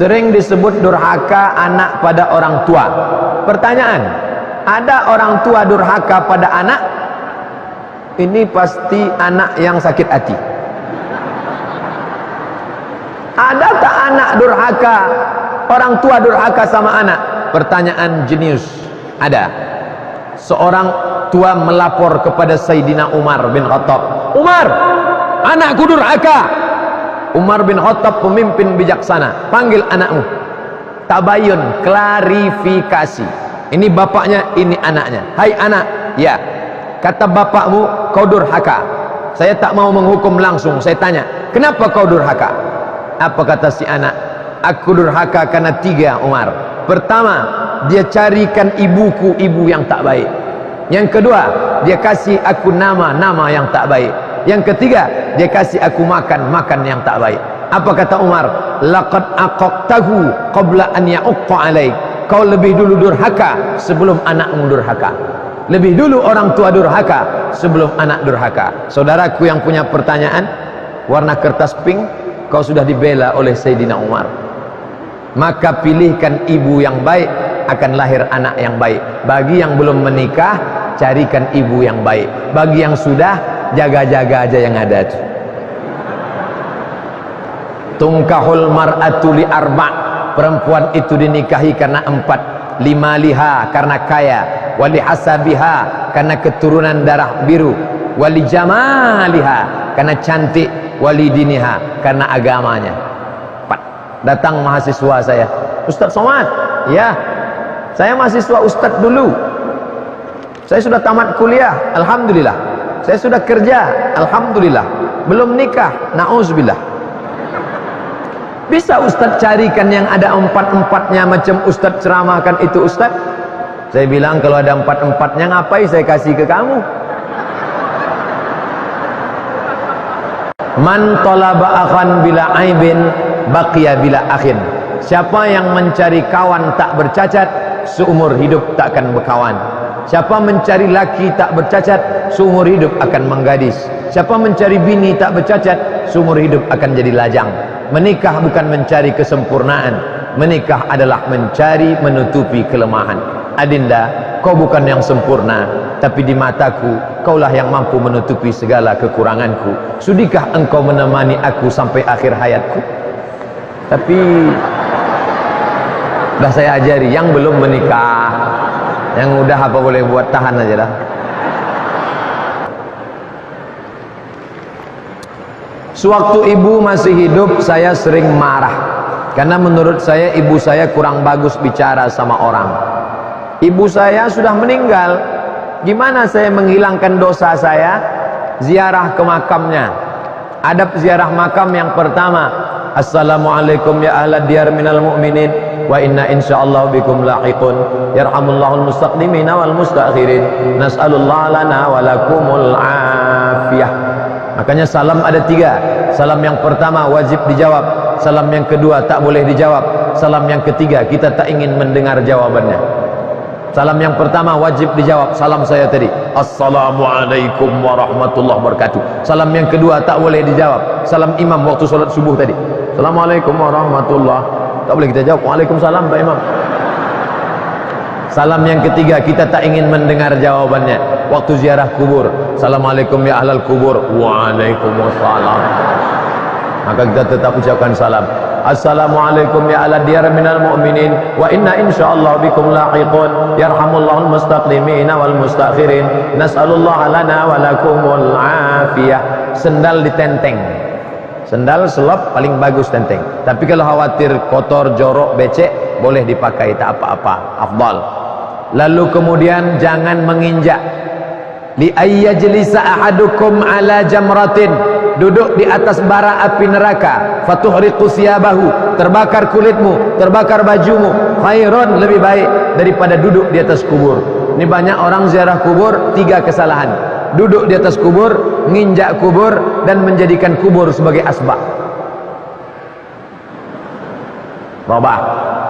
Sering disebut durhaka anak pada orang tua. Pertanyaan, ada orang tua durhaka pada anak? Ini pasti anak yang sakit hati. Ada tak anak durhaka, orang tua durhaka sama anak? Pertanyaan jenius. Ada. Seorang tua melapor kepada Sayyidina Umar bin Khattab. Umar, anakku durhaka. Umar bin Khattab pemimpin bijaksana. Panggil anakmu. Tabayun, klarifikasi. Ini bapaknya, ini anaknya. Hai anak, ya. Kata bapakmu, kau durhaka. Saya tak mau menghukum langsung. Saya tanya, kenapa kau durhaka? Apa kata si anak? Aku durhaka karena 3, Umar. Pertama, dia carikan ibuku ibu yang tak baik. Yang kedua, dia kasih aku nama yang tak baik. Yang ketiga, dia kasih aku makan yang tak baik. Apa kata Umar? Laqad aqaqtahu qabla an ya'uqqa alaik. Kau lebih dulu durhaka sebelum anakmu durhaka. Lebih dulu orang tua durhaka sebelum anak durhaka. Saudaraku yang punya pertanyaan, warna kertas pink, kau sudah dibela oleh Sayyidina Umar. Maka pilihkan ibu yang baik, akan lahir anak yang baik. Bagi yang belum menikah, carikan ibu yang baik. Bagi yang sudah, jaga-jaga aja yang ada. Tungkahul mar'atu li arba'. Perempuan itu dinikahi karena 4. Limaliha karena kaya, wali hasabiha karena keturunan darah biru, wali jamaliha karena cantik, wali diniha karena agamanya. 4. Datang mahasiswa saya, Ustaz Somad, ya, saya mahasiswa Ustaz dulu. Saya sudah tamat kuliah, alhamdulillah. Saya sudah kerja, alhamdulillah. Belum nikah, na'udzubillah. Bisa Ustaz carikan yang ada 4-4-nya macam Ustaz ceramahkan itu Ustaz? Saya bilang kalau ada 4-4-nya ngapain saya kasih ke kamu? Man talaba akhan bila aibin baqiya bila akhin. Siapa yang mencari kawan tak bercacat, seumur hidup takkan berkawan. Siapa mencari laki tak bercacat, seumur hidup akan menggadis. Siapa mencari bini tak bercacat, seumur hidup akan jadi lajang. Menikah bukan mencari kesempurnaan. Menikah adalah mencari menutupi kelemahan. Adinda, kau bukan yang sempurna, tapi di mataku kaulah yang mampu menutupi segala kekuranganku. Sudikah engkau menemani aku sampai akhir hayatku? Tapi dah saya ajari yang belum menikah, yang udah apa boleh buat, tahan aja lah. Sewaktu ibu masih hidup, saya sering marah karena menurut saya ibu saya kurang bagus bicara sama orang. Ibu saya sudah meninggal. Gimana saya menghilangkan dosa saya? Ziarah ke makamnya. Adab ziarah makam yang pertama, assalamualaikum ya ahlad diyar minal mu'minin wa inna insyaallah bikum lahiqun yarhamullahul mustaqdimina wal mustakhirin nas'alullah lana wa lakumul afiyah. Makanya salam ada 3. Salam yang pertama wajib dijawab, salam yang kedua tak boleh dijawab, salam yang ketiga kita tak ingin mendengar jawabannya. Salam yang pertama wajib dijawab, salam saya tadi, assalamualaikum warahmatullahi wabarakatuh. Salam yang kedua tak boleh dijawab, salam imam waktu solat subuh tadi, assalamualaikum warahmatullahi, tak boleh kita jawab, waalaikumsalam Pak Imam. Salam yang ketiga kita tak ingin mendengar jawabannya waktu ziarah kubur, assalamualaikum ya ahlal kubur, waalaikumsalam. Maka kita tetap ucapkan salam, assalamualaikum ya ahlad diyar minal mu'minin wa inna insyaallah bikum lahiqun yarhamullahul mustaqdimina wal mustakhirin nas'alullah lana wa lakumul afiyah. Sendal ditenteng, sendal selop paling bagus tenteng, tapi kalau khawatir kotor, jorok, becek, boleh dipakai, tak apa-apa, afdal. Lalu kemudian jangan menginjak. Li ayyajlisa ahadukum ala jamratin, duduk di atas bara api neraka, fatuhriqu siyabahu, terbakar kulitmu, terbakar bajumu, khairun, lebih baik daripada duduk di atas kubur. Ini banyak orang ziarah kubur, 3 kesalahan: duduk di atas kubur, nginjak kubur, dan menjadikan kubur sebagai asbab. Robah.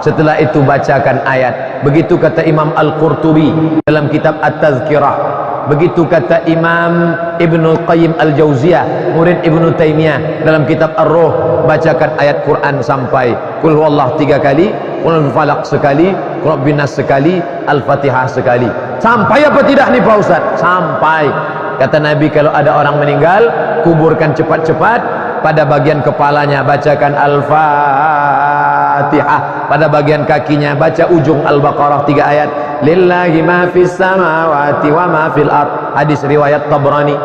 Setelah itu bacakan ayat. Begitu kata Imam Al-Qurtubi dalam kitab At-Tazkirah, Begitu kata Imam Ibnu Qayyim Al-Jauziyah, murid Ibnu Taimiyah, dalam kitab Ar-Ruh, bacakan ayat Quran sampai Qul huwallah 3 kali, Qul falaq sekali, Qul binas sekali, Al-Fatihah sekali. Sampai apa tidak nih Pak Ustaz? Sampai. Kata Nabi, kalau ada orang meninggal, kuburkan cepat-cepat, pada bagian kepalanya bacakan Al-Fatihah, pada bagian kakinya baca ujung Al-Baqarah 3 ayat, lillahi ma fis samawati wa ma fil ard, hadis riwayat Tabrani.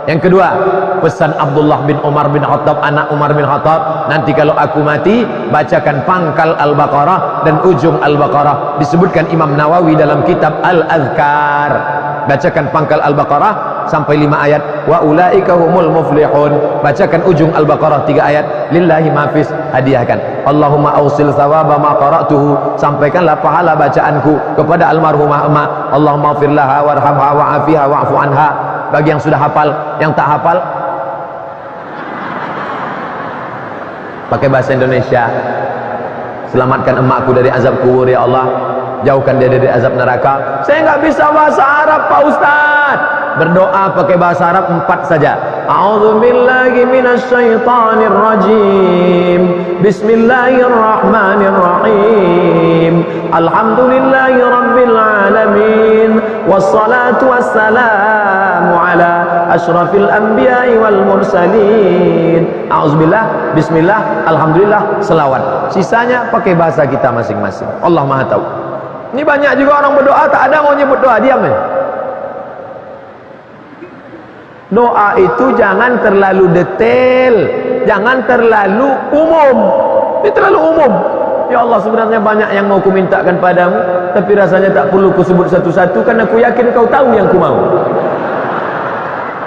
Yang kedua, pesan Abdullah bin Umar bin Khattab, anak Umar bin Khattab, nanti kalau aku mati bacakan pangkal Al-Baqarah dan ujung Al-Baqarah. Disebutkan Imam Nawawi dalam kitab Al-Azkar, bacakan pangkal Al-Baqarah sampai 5 ayat, wa ulaika humul muflihun, bacakan ujung Al-Baqarah 3 ayat, lillahi mafis, hadiahkan. Allahumma awsil thawaba ma qara'tuhu, sampaikanlah pahala bacaanku kepada almarhumah emak. Allahumma firlaha warhamha wa'afiha wa'fu anha. Bagi yang sudah hafal, yang tak hafal pakai bahasa Indonesia. Selamatkan emakku dari azab kubur ya Allah, jauhkan dia dari azab neraka. Saya nggak bisa bahasa Arab Pak Ustaz. Berdoa pakai bahasa Arab 4 saja. A'udzubillahi minasyaitonir rajim. Bismillahirrahmanirrahim. Alhamdulillahi rabbil alamin. Wassalatu wassalamu ala asyrafil anbiya'i wal mursalin. A'udzubillah, bismillah, alhamdulillah, selawat. Sisanya pakai bahasa kita masing-masing. Allah Maha tahu. Ini banyak juga orang berdoa tak ada mau nyebut doa, diam aja. Doa itu jangan terlalu detail, jangan terlalu umum. Ini terlalu umum. Ya Allah, sebenarnya banyak yang mau kumintakan padamu, tapi rasanya tak perlu kusebut satu-satu, karena aku yakin kau tahu yang ku mau.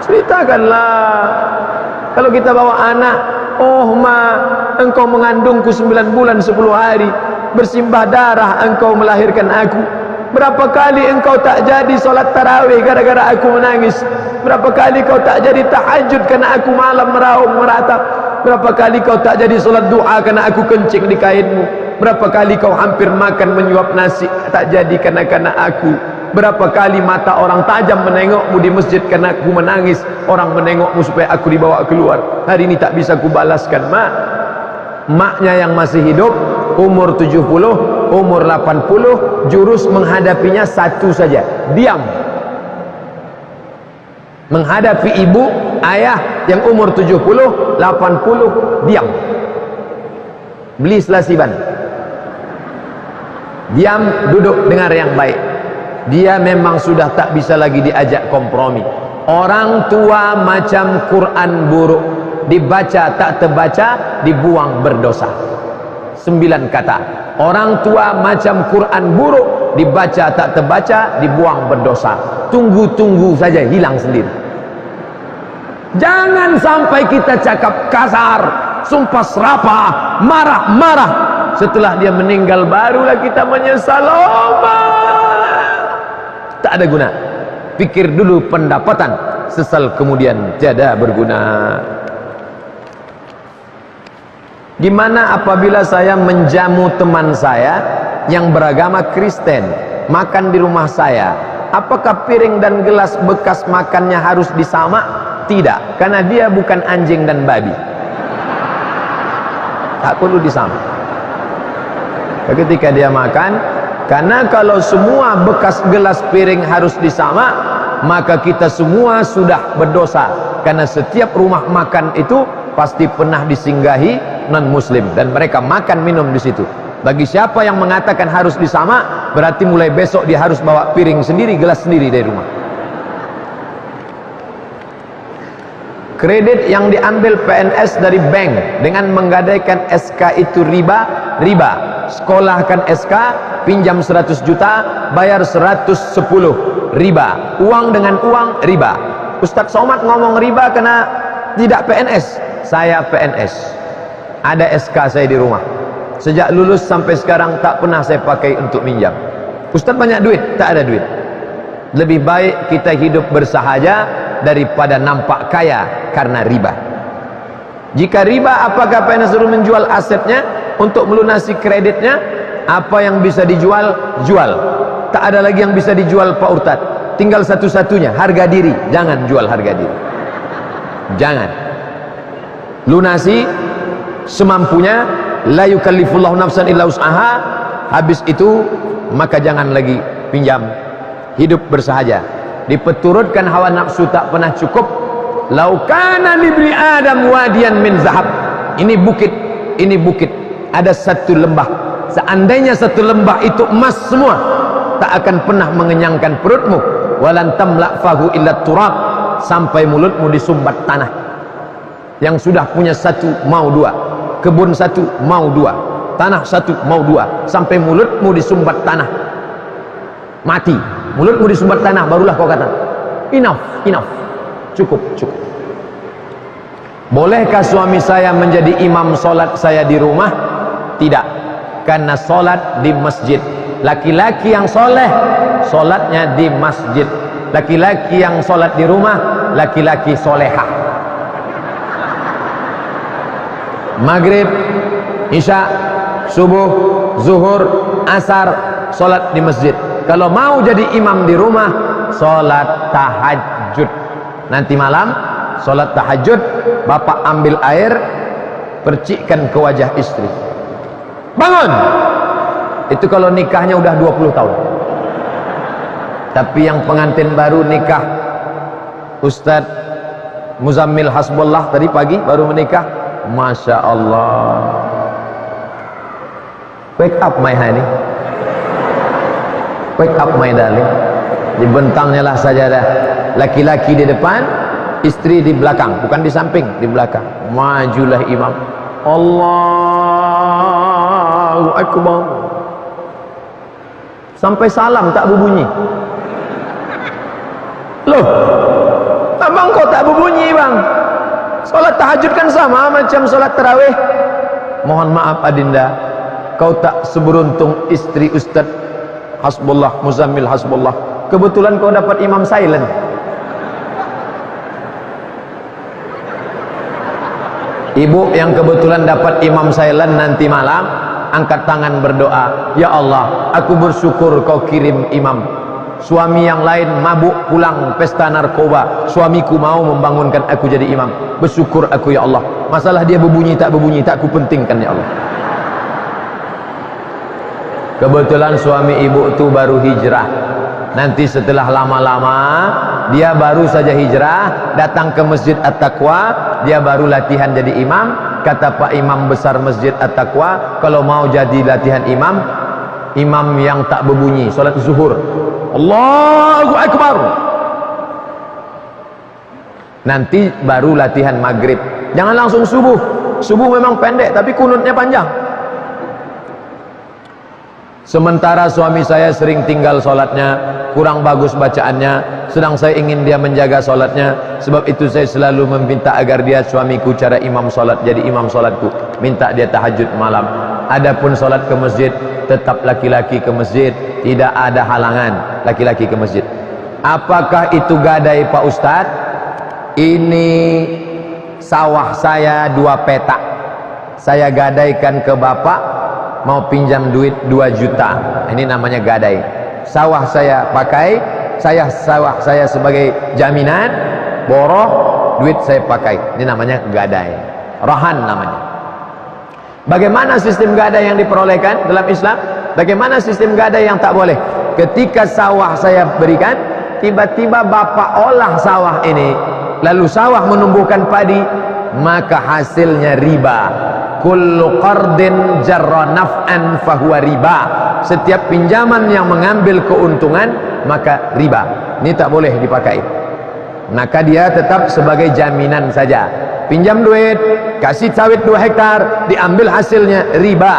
Ceritakanlah. Kalau kita bawa anak, oh ma, engkau mengandungku 9 bulan 10 hari, bersimbah darah engkau melahirkan aku. Berapa kali engkau tak jadi solat tarawih gara-gara aku menangis? Berapa kali kau tak jadi tahajud karena aku malam meraung meratap? Berapa kali kau tak jadi solat doa karena aku kencing di kainmu? Berapa kali kau hampir makan menyuap nasi tak jadi karena aku? Berapa kali mata orang tajam menengokmu di masjid karena aku menangis? Orang menengokmu supaya aku dibawa keluar. Hari ini tak bisa kubalaskan, mak. Maknya yang masih hidup, umur 70, umur 80, jurus menghadapinya satu saja, diam. Menghadapi ibu, ayah yang umur 70, 80, diam. Beli selasiban, diam, duduk, dengar yang baik. Dia memang sudah tak bisa lagi diajak kompromi. Orang tua macam Quran buruk, dibaca tak terbaca, dibuang berdosa. 9 kata. Orang tua macam Quran buruk, dibaca tak terbaca, dibuang berdosa. Tunggu-tunggu saja hilang sendiri. Jangan sampai kita cakap kasar, sumpah serapah, marah-marah. Setelah dia meninggal barulah kita menyesal. Tak ada guna. Pikir dulu pendapatan, sesal kemudian tiada berguna. Gimana apabila saya menjamu teman saya yang beragama Kristen makan di rumah saya? Apakah piring dan gelas bekas makannya harus disamak? Tidak, karena dia bukan anjing dan babi. Tak perlu disamak. Ketika dia makan, karena kalau semua bekas gelas piring harus disamak, maka kita semua sudah berdosa. Karena setiap rumah makan itu pasti pernah disinggahi non-muslim dan mereka makan minum di situ. Bagi siapa yang mengatakan harus disamak, berarti mulai besok dia harus bawa piring sendiri, gelas sendiri dari rumah. Kredit yang diambil PNS dari bank dengan menggadaikan SK itu riba. Sekolahkan SK, pinjam 100 juta, bayar 110, riba. Uang dengan uang, riba. Ustaz Somad ngomong riba karena tidak PNS. Saya PNS, ada SK saya di rumah. Sejak lulus sampai sekarang tak pernah saya pakai untuk minjam. Ustaz banyak duit, tak ada duit. Lebih baik kita hidup bersahaja daripada nampak kaya karena riba. Jika riba, apakah PNS suruh menjual asetnya untuk melunasi kreditnya? Apa yang bisa dijual, jual. Tak ada lagi yang bisa dijual Pak Ustaz. tinggal satu-satunya, harga diri. Jangan jual harga diri, jangan. Lunasi semampunya, la yukallifullahu nafsan illa wus'aha. Habis itu maka jangan lagi pinjam, hidup bersahaja. Dipeturutkan hawa nafsu tak pernah cukup. Lau kana libni adam wadiyan min zahab. Ini bukit, ada satu lembah. Seandainya satu lembah itu emas semua, tak akan pernah mengenyangkan perutmu. Walan tamla fahu illa turab. Sampai mulutmu disumbat tanah. Yang sudah punya satu mau dua, kebun satu mau dua, tanah satu mau dua, sampai mulutmu disumbat tanah, mati. Mulutmu disumbat tanah, barulah kau kata enough, cukup. Bolehkah suami saya menjadi imam solat saya di rumah? Tidak, karena solat di masjid. Laki-laki yang soleh solatnya di masjid. Laki-laki yang solat di rumah, laki-laki solehah. Maghrib, isya, subuh, zuhur, asar, solat di masjid. Kalau mau jadi imam di rumah, solat tahajud. Nanti malam solat tahajud, bapak ambil air, percikkan ke wajah istri, bangun. Itu kalau nikahnya udah 20 tahun. Tapi yang pengantin baru nikah, Ustadz Muzammil Hasbullah tadi pagi baru menikah, Masya Allah. Wake up my honey, wake up my darling. Dibentangnya lah sajadah, laki-laki di depan, istri di belakang, bukan di samping, di belakang. Majulah imam, Allahu Akbar, sampai salam tak berbunyi. Loh, abang kok tak berbunyi bang? Solat tahajud kan sama macam solat tarawih. Mohon maaf adinda, kau tak seberuntung istri Ustadz Hasbullah, Muzammil Hasbullah. Kebetulan kau dapat imam silent. Ibu yang kebetulan dapat imam silent nanti malam, angkat tangan berdoa, ya Allah, aku bersyukur kau kirim imam. Suami yang lain mabuk pulang pesta narkoba, suamiku mau membangunkan aku jadi imam. Bersyukur aku ya Allah. Masalah dia berbunyi tak ku pentingkan ya Allah. Kebetulan suami ibu itu baru hijrah. Nanti setelah lama-lama dia baru saja hijrah, datang ke Masjid At-Taqwa, dia baru latihan jadi imam. Kata Pak Imam besar Masjid At-Taqwa, kalau mau jadi latihan imam, imam yang tak berbunyi, solat zuhur, Allahu Akbar. Nanti baru latihan maghrib. Jangan langsung subuh. Subuh memang pendek, tapi kunutnya panjang. Sementara suami saya sering tinggal solatnya, kurang bagus bacaannya, sedang saya ingin dia menjaga solatnya. Sebab itu saya selalu meminta agar dia, suamiku, cara imam solat, jadi imam solatku. Minta dia tahajud malam. Adapun solat ke masjid, tetap laki-laki ke masjid, tidak ada halangan laki-laki ke masjid. Apakah itu gadai Pak Ustadz? Ini sawah saya 2 petak, saya gadaikan ke bapak, mau pinjam duit 2 juta. Ini namanya gadai. Sawah saya pakai, sawah saya sebagai jaminan, boroh, duit saya pakai. Ini namanya gadai, rahan namanya. Bagaimana sistem gadai yang diperolehkan dalam Islam? Bagaimana sistem gadai yang tak boleh? Ketika sawah saya berikan, tiba-tiba bapak olah sawah ini, lalu sawah menumbuhkan padi, maka hasilnya riba. Kullu qardin jarra naf'an fahuwa riba. Setiap pinjaman yang mengambil keuntungan, maka riba. Ini tak boleh dipakai. Maka dia tetap sebagai jaminan saja. Pinjam duit, kasih sawit 2 hektar, diambil hasilnya, riba.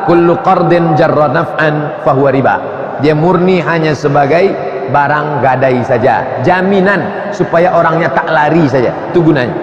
Kullu qardin jarra naf'an fahuwa riba. Dia murni hanya sebagai barang gadai saja, jaminan supaya orangnya tak lari saja, itu gunanya.